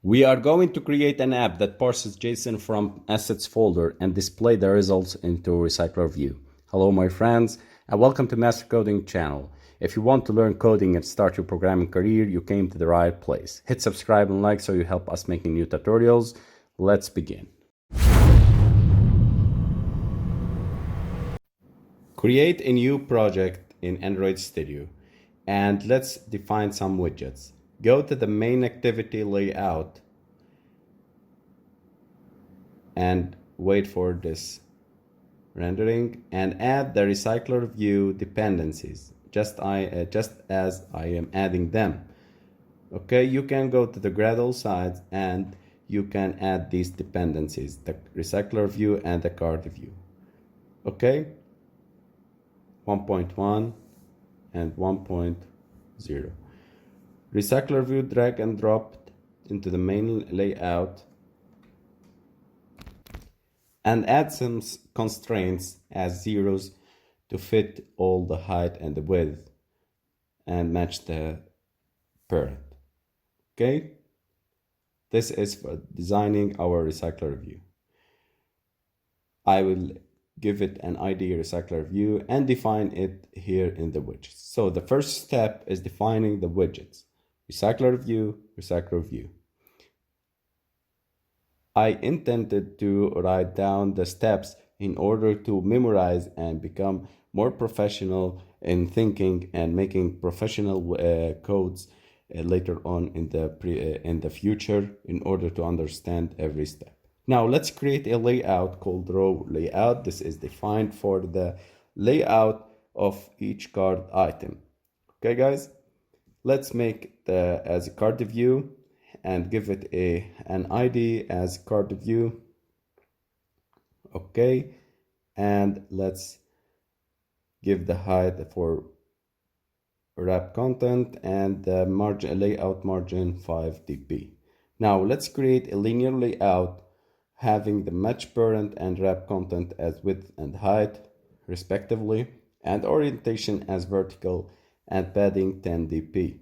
We are going to create an app that parses JSON from assets folder and display the results into RecyclerView. Hello my friends and welcome to Master Coding channel. If you want to learn coding and start your programming career, you came to the right place. Hit subscribe and like so you help us making new tutorials. Let's begin. Create a new project in Android Studio and let's define some widgets. Go to the main activity layout and wait for this rendering and add the RecyclerView dependencies just as I am adding them. Okay, you can go to the Gradle side and you can add these dependencies, the RecyclerView and the CardView. Okay, 1.1 and 1.0. RecyclerView drag and drop into the main layout and add some constraints as zeros to fit all the height and the width and match the parent. Okay, this is for designing our RecyclerView. I will give it an ID RecyclerView and define it here in the widgets. So the first step is defining the widgets. RecyclerView, RecyclerView. I intended to write down the steps in order to memorize and become more professional in thinking and making professional codes later on in the future in order to understand every step. Now let's create a layout called row layout. This is defined for the layout of each card item. Okay guys, let's make as a card view and give it an ID as card view. Okay, and let's give the height for wrap content and the margin layout margin 5 dp. Now let's create a linear layout having the match parent and wrap content as width and height respectively and orientation as vertical and padding 10 dp.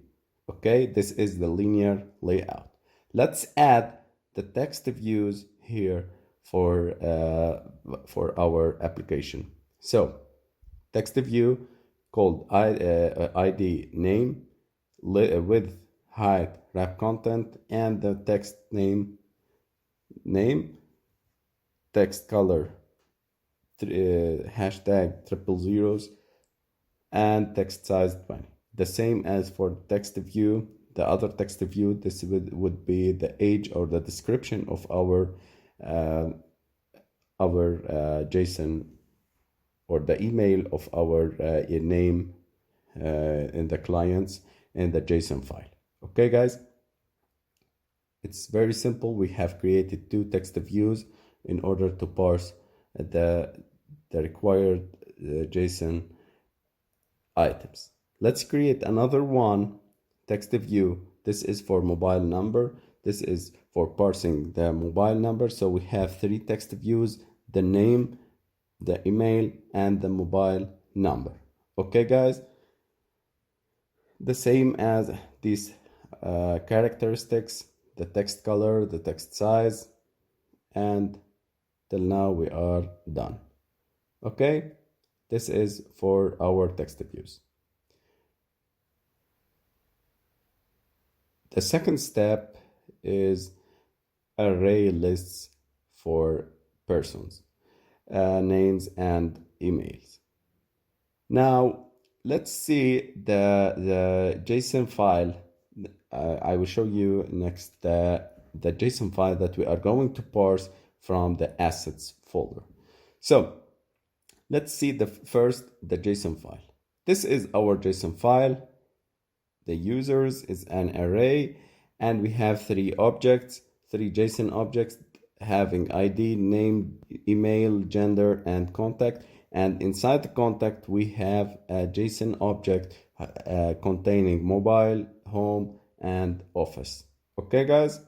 Okay, this is the linear layout. Let's add the text views here for our application. So text view called ID name, width, height, wrap content, and the text name, text color, hashtag 000, and text size 20. The same as for text view, the other text view, this would be the age or the description of our JSON or the email of our name in the clients in the JSON file. Okay guys, it's very simple. We have created two text views in order to parse the required JSON items. Let's create another one text view. This is for mobile number. This is for parsing the mobile number. So we have three text views: the name, the email, and the mobile number. Okay guys, the same as these characteristics, the text color, the text size, and till now we are done. Okay, this is for our text views. The second step is array lists for persons, names and emails. Now let's see the JSON file. I will show you next the JSON file that we are going to parse from the assets folder. So let's see the JSON file. This is our JSON file. The users is an array and we have three JSON objects having ID, name, email, gender, and contact. And inside the contact, we have a JSON object containing mobile, home, and office. Okay, guys,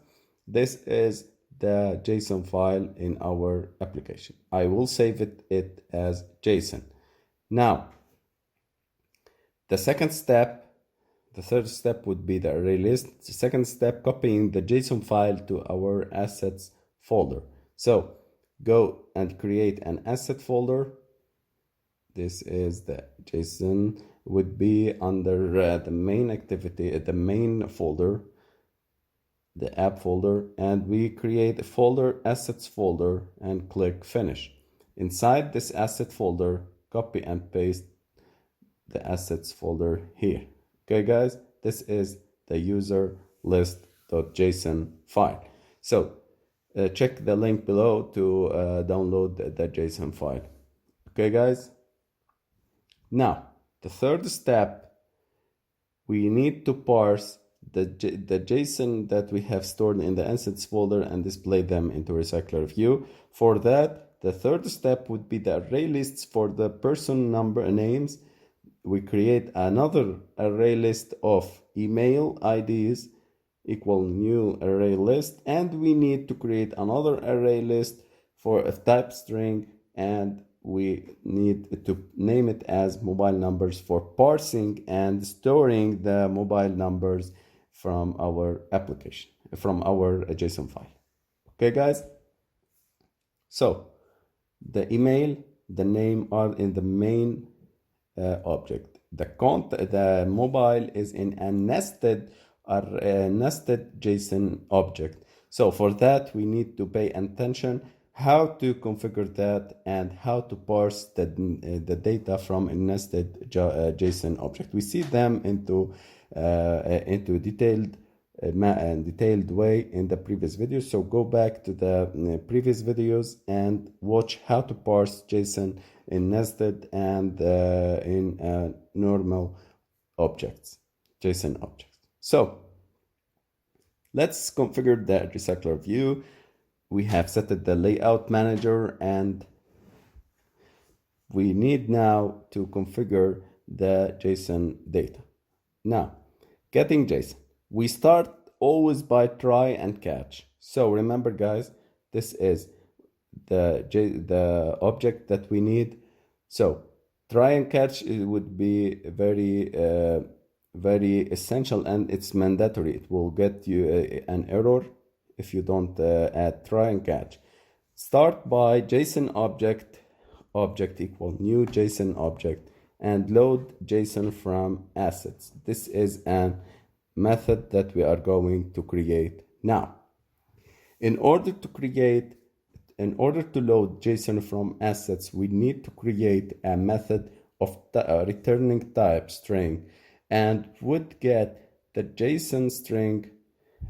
this is the JSON file in our application. I will save it as JSON. Now, the second step The third step would be the array list. The second step, copying the JSON file to our assets folder. So go and create an asset folder. This is the JSON, would be under the main activity, the main folder, the app folder, and we create a folder, assets folder, and click finish. Inside this asset folder, copy and paste the assets folder here. Okay guys, this is the user list.json file. So check the link below to download the JSON file. Okay guys, now the third step, we need to parse the JSON that we have stored in the assets folder and display them into RecyclerView. For that, the third step would be the array lists for the person number names. We create another array list of email IDs equal new array list, and we need to create another array list for a type string, and we need to name it as mobile numbers for parsing and storing the mobile numbers from our application, from our JSON file. Okay guys, so the email, the name are in the main object. The mobile is in a nested JSON object. So for that, we need to pay attention how to configure that and how to parse the data from a nested JSON object. We see them into detailed way in the previous videos. So go back to the previous videos and watch how to parse JSON in nested and in normal objects, JSON objects. So let's configure the RecyclerView. We have set the layout manager, and we need now to configure the JSON data. Now, getting JSON. We start always by try and catch. So remember guys, this is the object that we need. So try and catch, it would be very essential, and it's mandatory. It will get you an error if you don't add try and catch. Start by JSON object equal new JSON object, and load JSON from assets. This is an method that we are going to create now. In order to load JSON from assets, we need to create a method of returning type string, and would get the JSON string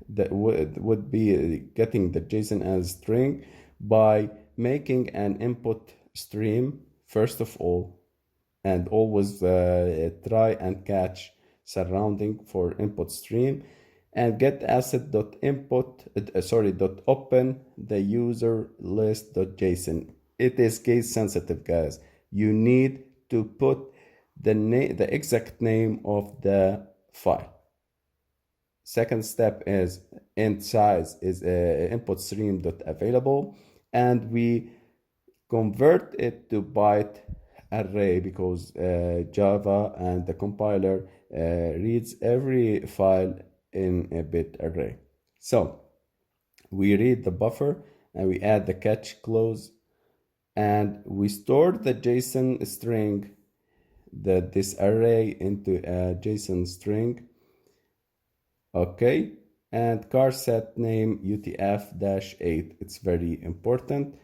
that would be getting the JSON as string by making an input stream first of all, and always try and catch surrounding for input stream, and get asset.open the user list.json. It is case sensitive guys. You need to put the exact name of the file. Second step is int size is input stream.available, and we convert it to byte array because Java and the compiler reads every file in a bit array. So we read the buffer and we add the catch clause, and we store the JSON string, this array, into a JSON string. Okay, and car set name UTF-8. It's very important.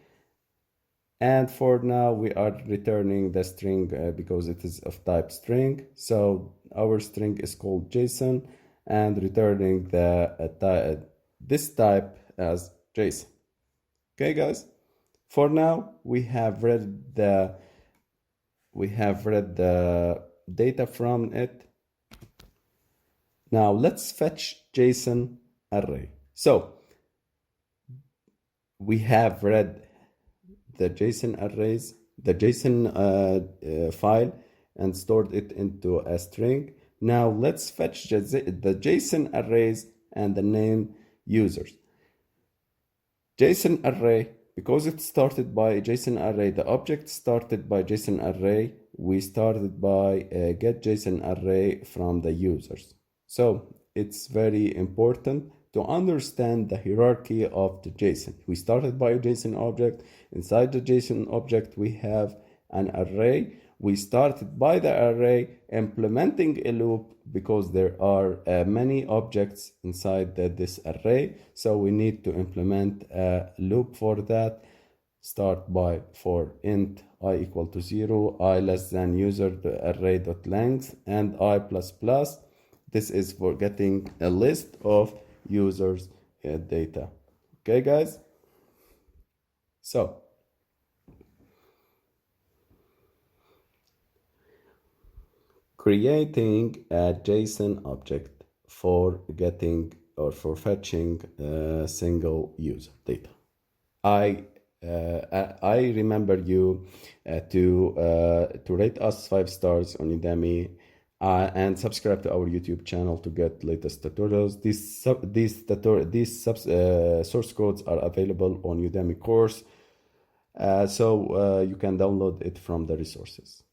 And for now, we are returning the string because it is of type string. So our string is called JSON, and returning this type as JSON. Okay, guys. For now, we have read the data from it. Now let's fetch JSON array. So we have read the JSON arrays, the JSON file, and stored it into a string. Now let's fetch the JSON arrays and the name users. JSON array, because it started by JSON array, the object started by JSON array, we started by get JSON array from the users. So it's very important to understand the hierarchy of the JSON. We started by a JSON object. Inside the JSON object, we have an array. We started by the array, implementing a loop because there are many objects inside this array. So we need to implement a loop for that. Start by for int I equal to 0, I less than user array.length, and I plus plus. This is for getting a list of users data. Okay, guys? So creating a JSON object for getting or for fetching single user data. I remember you to rate us 5 stars on Udemy and subscribe to our YouTube channel to get latest tutorials. These source codes are available on Udemy course, so you can download it from the resources.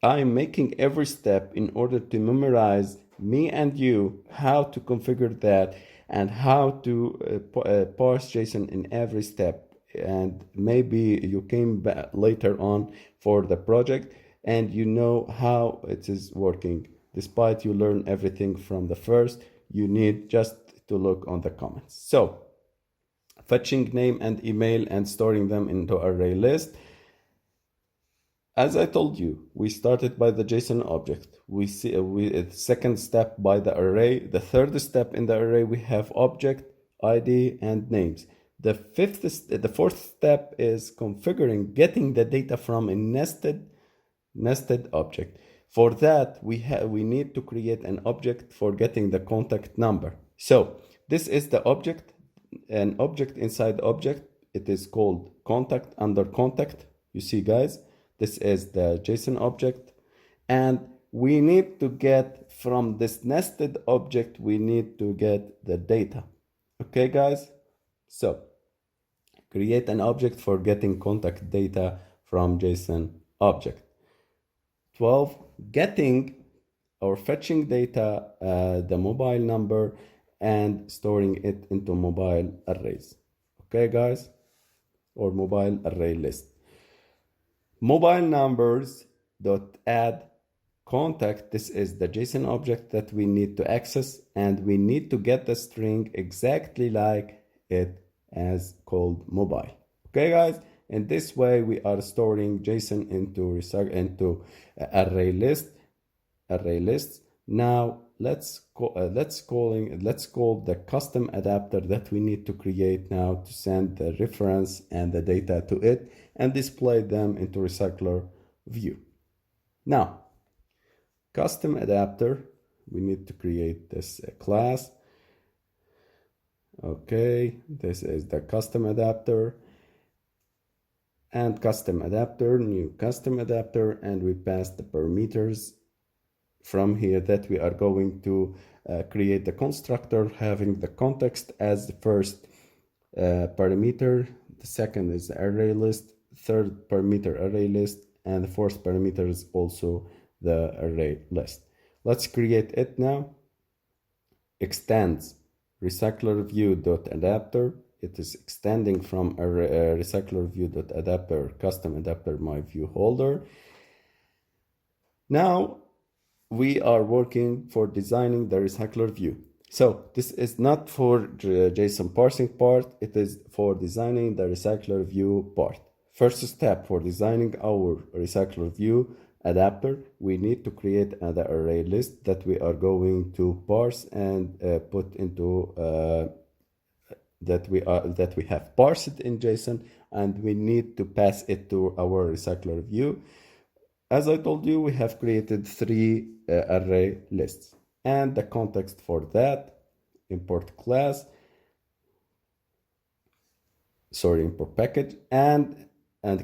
I'm making every step in order to memorize me and you how to configure that and how to parse JSON in every step. And maybe you came back later on for the project and you know how it is working. Despite you learn everything from the first, you need just to look on the comments. So fetching name and email and storing them into array list. As I told you, we started by the JSON object. We see second step by the array. The third step in the array, we have object, ID, and names. The fourth step is configuring, getting the data from a nested object. For that, we need to create an object for getting the contact number. So this is the object, an object inside object. It is called contact under contact. You see, guys. This is the JSON object, and we need to get from this nested object, we need to get the data. Okay, guys? So create an object for getting contact data from JSON object. 12, getting or fetching data, the mobile number, and storing it into mobile arrays. Okay, guys? Or mobile array list. Mobile numbers dot add contact. This is the JSON object that we need to access, and we need to get the string exactly like it as called mobile. Okay, guys? In this way, we are storing JSON into array lists. Now let's call the custom adapter that we need to create now to send the reference and the data to it and display them into RecyclerView. Now, custom adapter, we need to create this class. Okay, this is the custom adapter, and custom adapter, new custom adapter, and we pass the parameters from here that we are going to create the constructor having the context as the first parameter. The second is the array list, third parameter array list, and the fourth parameter is also the array list. Let's create it now. Extends RecyclerView.adapter. It is extending from a RecyclerView.adapter custom adapter my view holder. Now we are working for designing the RecyclerView. So this is not for the JSON parsing part, it is for designing the RecyclerView part. First step for designing our RecyclerView adapter, we need to create another array list that we are going to parse and put into that we have parsed in JSON, and we need to pass it to our RecyclerView. As I told you, we have created 3 array lists, and the context for that, import package and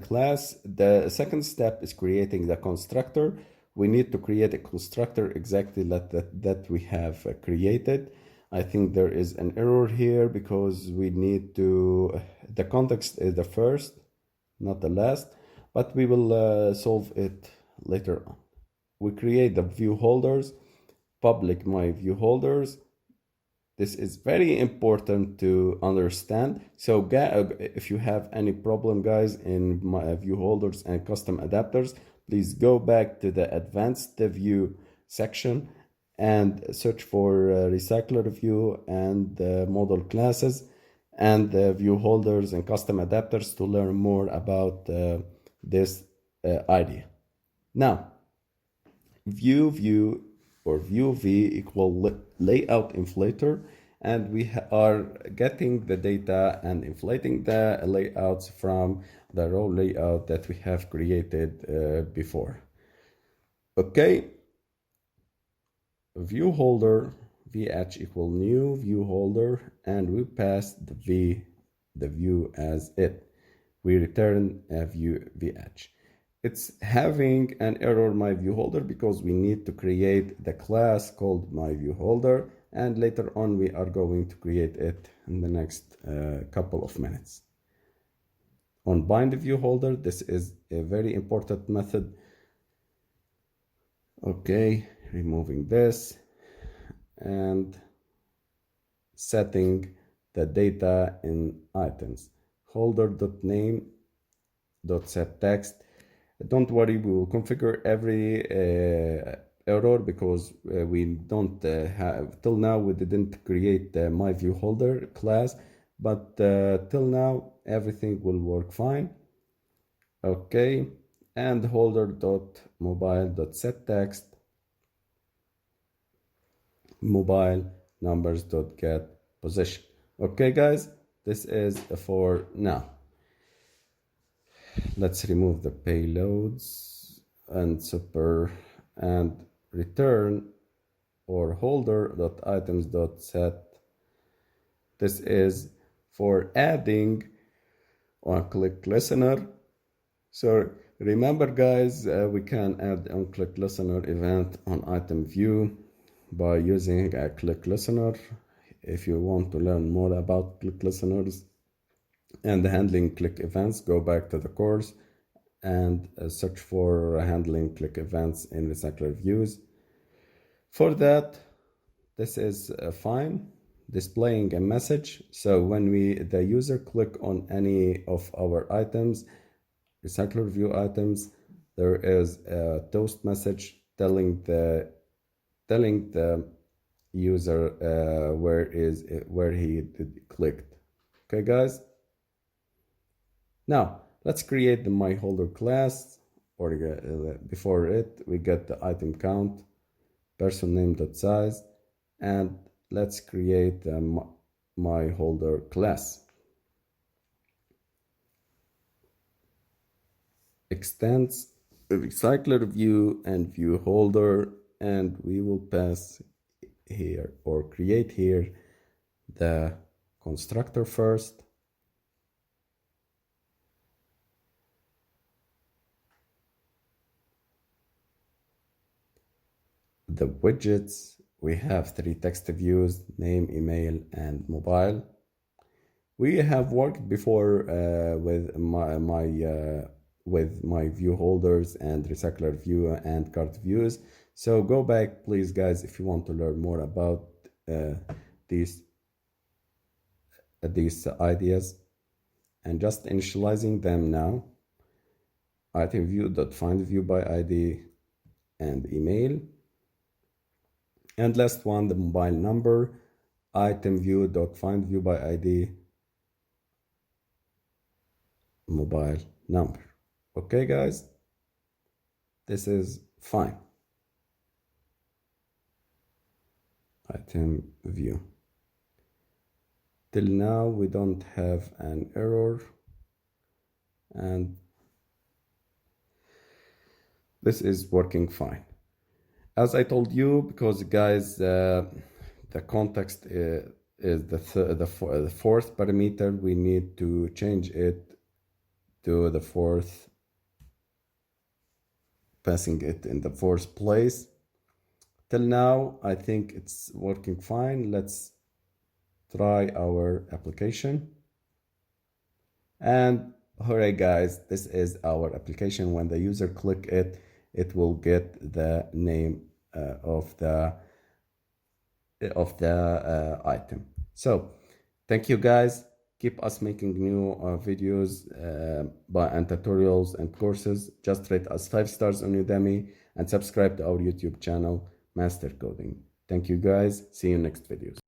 class. The second step is creating the constructor. We need to create a constructor exactly like that we have created. I think there is an error here because we need to, the context is the first, not the last, but we will solve it later on. We create the view holders, public my view holders. This is very important to understand. So if you have any problem, guys, in my view holders and custom adapters, please go back to the advanced view section and search for RecyclerView and model classes and view holders and custom adapters to learn more about this idea. Now, view or view v equal layout inflator, and we are getting the data and inflating the layouts from the raw layout that we have created before. Okay, view holder vh equal new view holder, and we pass the view as it. We return a view vh. It's having an error my view holder because we need to create the class called my view holder, and later on we are going to create it in the next couple of minutes. On bind view holder, this is a very important method. Okay, removing this and setting the data in items. Holder.name.setText. Don't worry, we will configure every error because we don't have, till now we didn't create the my view holder class, but till now everything will work fine. Okay, and holder.mobile.setText, mobile numbers.getPosition. Okay, guys, this is for now. Let's remove the payloads and super and return or holder.items.set. This is for adding on click listener. So remember, guys, we can add on click listener event on item view by using a click listener. If you want to learn more about click listeners and handling click events, go back to the course and search for handling click events in RecyclerViews. For that, this is fine, displaying a message. So when the user click on any of our items, RecyclerView items, there is a toast message telling the user where he clicked. Okay, guys. Now let's create the my holder class, or before it we get the item count, person name.size, and let's create my holder class. Extends RecyclerView and view holder, and we will pass here or create here the constructor first. The widgets, we have 3 text views: name, email, and mobile. We have worked before with my view holders and RecyclerView and cart views. So go back, please, guys, if you want to learn more about these ideas, and just initializing them now. Item view.find view by ID and email. And last one, the mobile number, item view.find view by ID, mobile number. Okay, guys, this is fine. Item view. Till now, we don't have an error, and this is working fine. As I told you, because guys, the context is the fourth parameter, we need to change it to the fourth, passing it in the fourth place. Till now, I think it's working fine. Let's try our application. And hooray, guys, this is our application. When the user click it, it will get the name of the of the item. So thank you guys. Keep us making new videos and tutorials and courses. Just rate us 5 stars on Udemy and subscribe to our YouTube channel, Master Coding. Thank you guys. See you next videos.